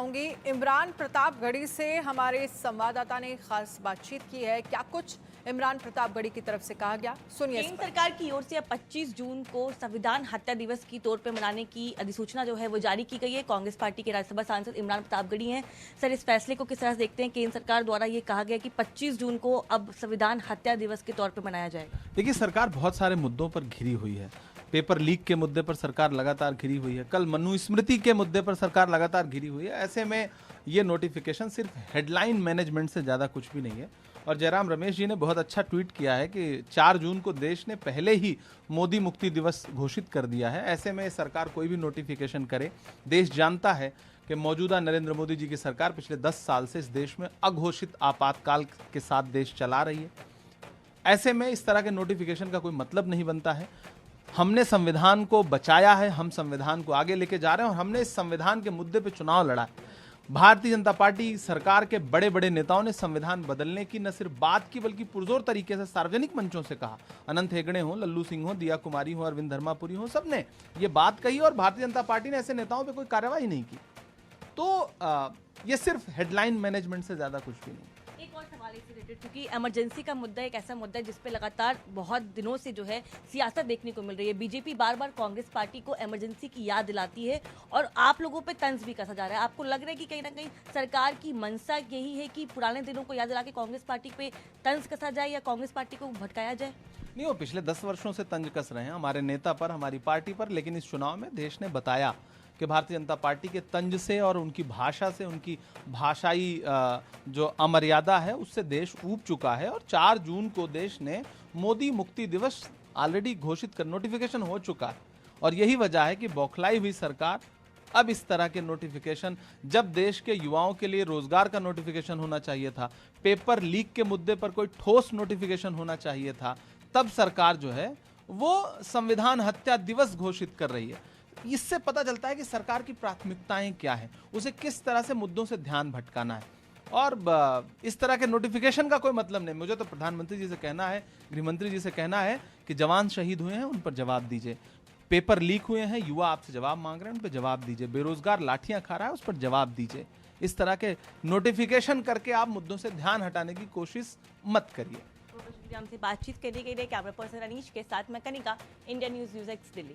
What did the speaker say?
होंगी। इमरान प्रतापगढ़ी से हमारे संवाददाता ने खास बातचीत की है। क्या कुछ इमरान प्रतापगढ़ी की तरफ से कहा गया, सुनिए। केंद्र सरकार की ओर से अब 25 जून को संविधान हत्या दिवस की तौर पर मनाने की अधिसूचना जो है वो जारी की गई है। कांग्रेस पार्टी के राज्यसभा सांसद इमरान प्रतापगढ़ी हैं। सर, इस फैसले को किस तरह से देखते हैं? केंद्र सरकार द्वारा ये कहा गया कि 25 जून को अब संविधान हत्या दिवस के तौर पर मनाया जाएगा। देखिए, सरकार बहुत सारे मुद्दों पर घिरी हुई है। पेपर लीक के मुद्दे पर सरकार लगातार घिरी हुई है। कल मनुस्मृति के मुद्दे पर सरकार लगातार घिरी हुई है। ऐसे में ये नोटिफिकेशन सिर्फ हेडलाइन मैनेजमेंट से ज़्यादा कुछ भी नहीं है। और जयराम रमेश जी ने बहुत अच्छा ट्वीट किया है कि 4 जून को देश ने पहले ही मोदी मुक्ति दिवस घोषित कर दिया है। ऐसे में सरकार कोई भी नोटिफिकेशन करे, देश जानता है कि मौजूदा नरेंद्र मोदी जी की सरकार पिछले 10 साल से इस देश में अघोषित आपातकाल के साथ देश चला रही है। ऐसे में इस तरह के नोटिफिकेशन का कोई मतलब नहीं बनता है। हमने संविधान को बचाया है, हम संविधान को आगे लेके जा रहे हैं और हमने इस संविधान के मुद्दे पे चुनाव लड़ा है। भारतीय जनता पार्टी सरकार के बड़े बड़े नेताओं ने संविधान बदलने की न सिर्फ बात की बल्कि पुरजोर तरीके से सार्वजनिक मंचों से कहा। अनंत हेगड़े हो, लल्लू सिंह हो, दिया कुमारी हो, अरविंद धर्मापुरी हो, सबने ये बात कही और भारतीय जनता पार्टी ने ऐसे नेताओं पे कोई कार्रवाई नहीं की। तो ये सिर्फ हेडलाइन मैनेजमेंट से ज्यादा कुछ भी नहीं। एक और सवाल इससे रिलेटेड, क्योंकि इमरजेंसी का मुद्दा एक ऐसा मुद्दा है जिसपे लगातार बहुत दिनों से जो है सियासत देखने को मिल रही है। बीजेपी बार बार कांग्रेस पार्टी को इमरजेंसी की याद दिलाती है और आप लोगों पे तंज भी कसा जा रहा है। आपको लग रहा है कि कहीं ना कहीं सरकार की मंशा यही है कि पुराने दिनों को याद दिला के कांग्रेस पार्टी पे तंज कसा जाए या कांग्रेस पार्टी को भटकाया जाए? नहीं, वो पिछले 10 वर्षों से तंज कस रहे हैं हमारे नेता पर, हमारी पार्टी पर, लेकिन इस चुनाव में देश ने बताया कि भारतीय जनता पार्टी के तंज से और उनकी भाषा से, उनकी भाषाई जो अमर्यादा है उससे देश ऊब चुका है। और 4 जून को देश ने मोदी मुक्ति दिवस ऑलरेडी घोषित कर, नोटिफिकेशन हो चुका है। और यही वजह है कि बौखलाई हुई सरकार अब इस तरह के नोटिफिकेशन, जब देश के युवाओं के लिए रोजगार का नोटिफिकेशन होना चाहिए था, पेपर लीक के मुद्दे पर कोई ठोस नोटिफिकेशन होना चाहिए था, तब सरकार जो है वो संविधान हत्या दिवस घोषित कर रही है। इससे पता चलता है कि सरकार की प्राथमिकताएं क्या हैं, उसे किस तरह से मुद्दों से ध्यान भटकाना है। और इस तरह के नोटिफिकेशन का कोई मतलब नहीं। मुझे तो प्रधानमंत्री जी से कहना है, गृहमंत्री जी से कहना है कि जवान शहीद हुए हैं, उन पर जवाब दीजिए। पेपर लीक हुए हैं, युवा आपसे जवाब मांग रहे हैं, उन पर जवाब दीजिए। बेरोजगार लाठियां खा रहा है, उस पर जवाब दीजिए। इस तरह के नोटिफिकेशन करके आप मुद्दों से ध्यान हटाने की कोशिश मत करिए। हमसे बातचीत करने के लिए कैमरा पर्सन अनीश के साथ मैं Kanika, India news x Delhi.